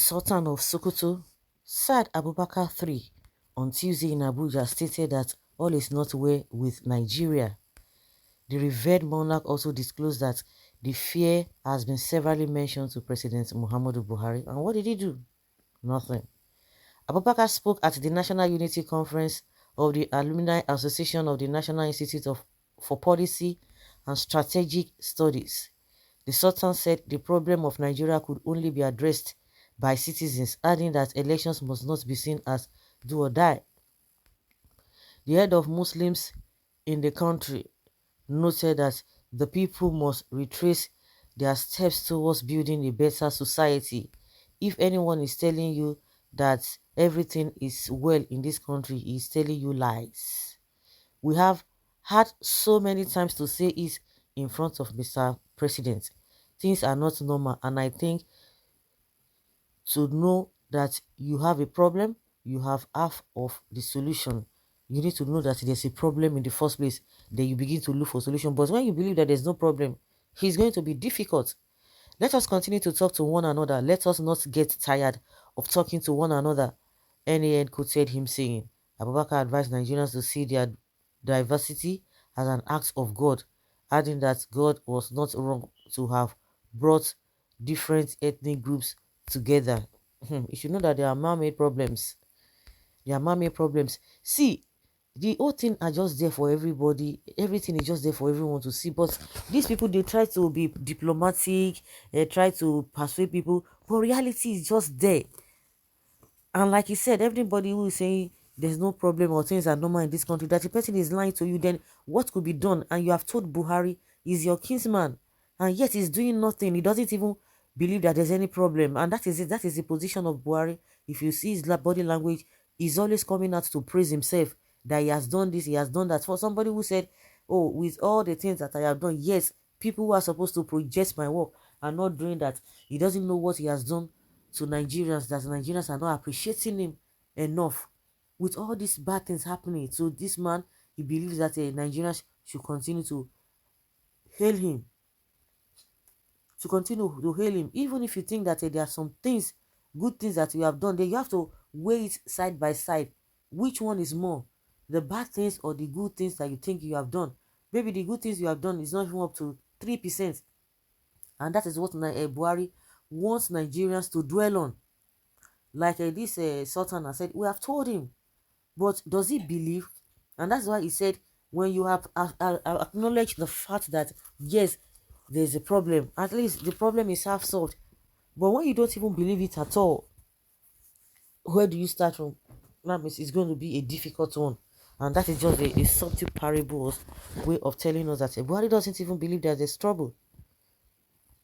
Sultan of Sokoto, Saad Abubakar III, on Tuesday in Abuja stated that all is not well with Nigeria. The revered monarch also disclosed that the fear has been severally mentioned to President Muhammadu Buhari. And what did he do? Nothing. Abubakar spoke at the National Unity Conference of the Alumni Association of the National Institute for Policy and Strategic Studies. The Sultan said the problem of Nigeria could only be addressed by citizens, adding that elections must not be seen as do or die. The head of Muslims in the country noted that the people must retrace their steps towards building a better society. If anyone is telling you that everything is well in this country, he is telling you lies. We have had so many times to say it in front of Mr. President. Things are not normal, and I think to know that you have a problem, you have half of the solution. You need to know that there's a problem in the first place, then you begin to look for solution. But when you believe that there's no problem, it's going to be difficult. Let us continue to talk to one another. Let us not get tired of talking to one another. NAN quoted him saying, Abubakar advised Nigerians to see their diversity as an act of God, adding that God was not wrong to have brought different ethnic groups together. You should know that there are man-made problems. There are man-made problems. See, the whole thing are just there for everybody. Everything is just there for everyone to see. But these people, they try to be diplomatic, they try to persuade people, but reality is just there. And like you said, everybody who is saying there's no problem or things are normal in this country, that the person is lying to you, then what could be done? And you have told Buhari is your kinsman, and yet he's doing nothing. He doesn't even believe that there's any problem. And that is it. That is the position of Buhari. If you see his body language, he's always coming out to praise himself that he has done this, he has done that. For somebody who said, oh, with all the things that I have done, yes, people who are supposed to project my work are not doing that. He doesn't know what he has done to Nigerians, that Nigerians are not appreciating him enough. With all these bad things happening to this man, he believes that Nigerians should continue to hail him. To continue to hail him. Even if you think that there are some things, good things that you have done, then you have to weigh it side by side. Which one is more? The bad things or the good things that you think you have done? Maybe the good things you have done is not even up to 3%. And that is what Buhari wants Nigerians to dwell on. Like this Sultan has said, we have told him. But does he believe? And that's why he said, when you have acknowledged the fact that, yes, there's a problem, at least the problem is half solved. But when you don't even believe it at all, where do you start from? That means it's going to be a difficult one. And that is just a subtle parable way of telling us that Buhari doesn't even believe that there's trouble.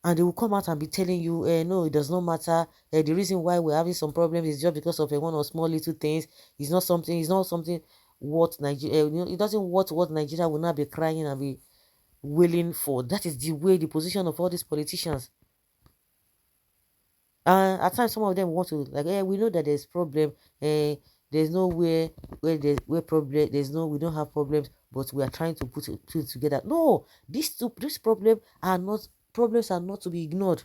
And they will come out and be telling you, no, it does not matter. The reason why we're having some problems is just because of one or small little things. It's not something what Nigeria, it doesn't what Nigeria will not be crying and be willing for. That is the way, the position of all these politicians. And at times, some of them want to, like, we know that there's problem. There's nowhere where problem. We don't have problems, but we are trying to put it together. No, these problems are not to be ignored.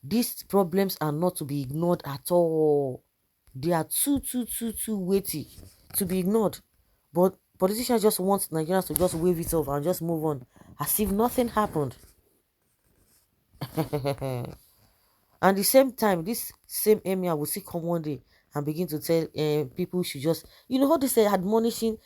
These problems are not to be ignored at all. They are too weighty to be ignored. But politicians just want Nigerians to just wave it off and just move on, as if nothing happened. And the same time, this same emir will still come one day and begin to tell people should just, how they say admonishing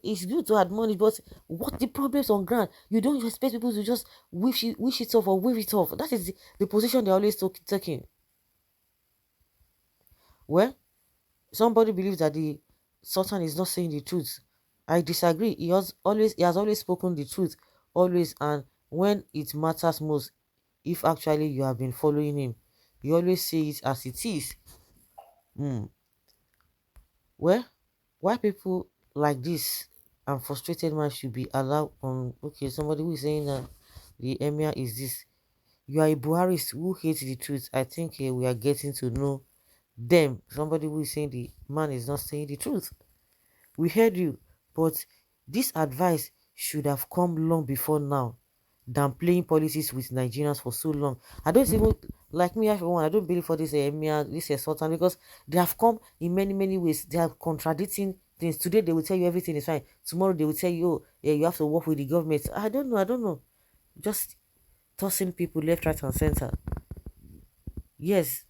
is good to admonish, but what the problems on ground? You don't expect people to just wish it off or wave it off. That is the position they're always taking. Well, somebody believes that the Sultan is not saying the truth. I disagree. He has always spoken the truth, always, and when it matters most, if actually you have been following him, you always say it as it is. Well, why people like this and frustrated man should be allowed on? Okay, somebody who is saying that the emir is this. You are a Buharist who hates the truth. I think we are getting to know them. Somebody who is saying the man is not saying the truth. We heard you, but this advice should have come long before now than playing politics with Nigerians for so long. I don't even Like me, everyone, I don't believe for this Emir, this Sultan, because they have come in many, many ways. They are contradicting things. Today they will tell you everything is fine. Tomorrow they will tell you, oh, yeah, you have to work with the government. I don't know, I don't know. Just tossing people left, right, and center. Yes,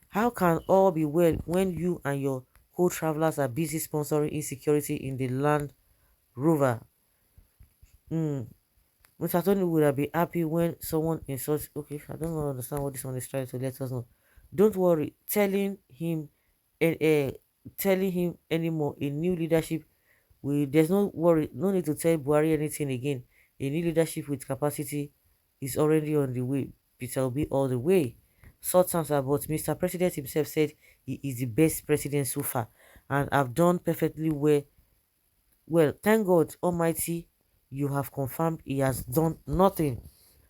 how can all be well when you and your co-travelers are busy sponsoring insecurity in the Land Rover? Mm. Mr. Tony would have been happy when someone insults. Okay, I don't understand what this one is trying to let us know. Don't worry, uh, telling him anymore. A new leadership. There's no worry, no need to tell Buhari anything again. A new leadership with capacity is already on the way. Peter will be all the way. Sultans about Mr. President himself said he is the best president so far, and I've done perfectly well. Thank God Almighty, you have confirmed he has done nothing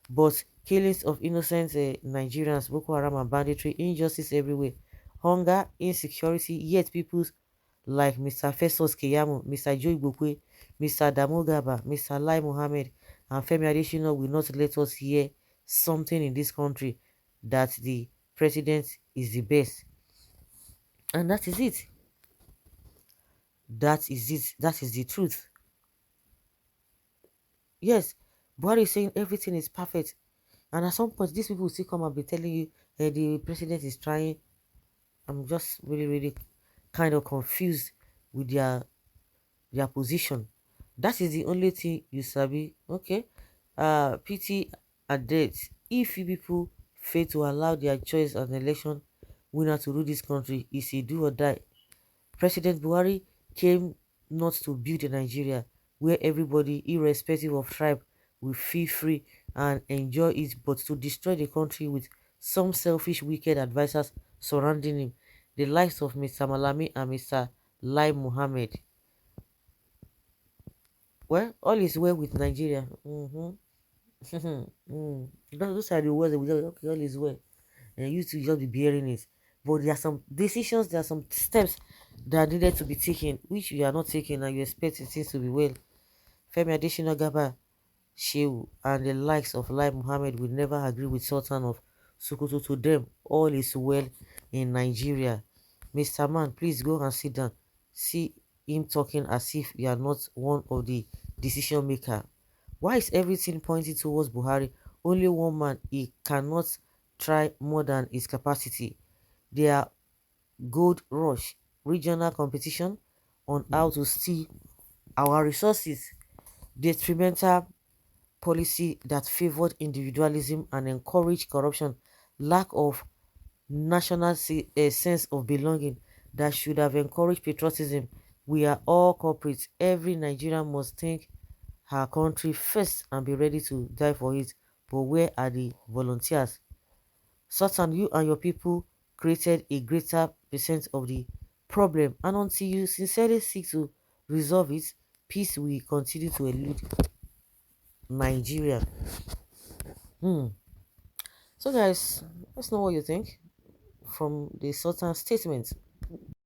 but killings of innocent Nigerians, Boko Haram and banditry, injustice everywhere, hunger, insecurity, yet people like Mr. Festus Keyamo, Mr. Joe Igbokwe, Mr. Damogaba, Mr. Lai Mohammed, and Femi Adesina will not let us hear something in this country that the president is the best. And that is it. That is it. That is the truth. Yes, Buhari is saying everything is perfect. And at some point, these people will still come and be telling you the president is trying. I'm just really, really kind of confused with their position. That is the only thing you sabi. Okay. Pity and death. If you people fail to allow their choice as an election winner to rule this country, is a do or die. President Buhari came not to build a Nigeria where everybody, irrespective of tribe, will feel free and enjoy it, but to destroy the country with some selfish, wicked advisors surrounding him, the likes of Mr. Malami and Mr. Lai Mohammed. Well, all is well with Nigeria. Those are the words that we just, okay, all is well. And you to just be bearing it. But there are some decisions, there are some steps that needed to be taken, which you are not taking, and you expect things to be well. Femi Adesina Gaba Shehu and the likes of Lai Muhammad will never agree with Sultan of Sokoto. To them, all is well in Nigeria. Mr. Man, please go and sit down. See him talking as if you are not one of the decision maker. Why is everything pointing towards Buhari? Only one man, he cannot try more than his capacity. Their gold rush, regional competition on how to steal our resources, detrimental policy that favored individualism and encouraged corruption, lack of national sense of belonging that should have encouraged patriotism. We are all culprits. Every Nigerian must think her country first and be ready to die for it. But where are the volunteers? Sultan, you and your people created a greater percent of the problem, and until you sincerely seek to resolve it, peace will continue to elude Nigeria. Hmm. So guys, let's know what you think from the Sultan statement.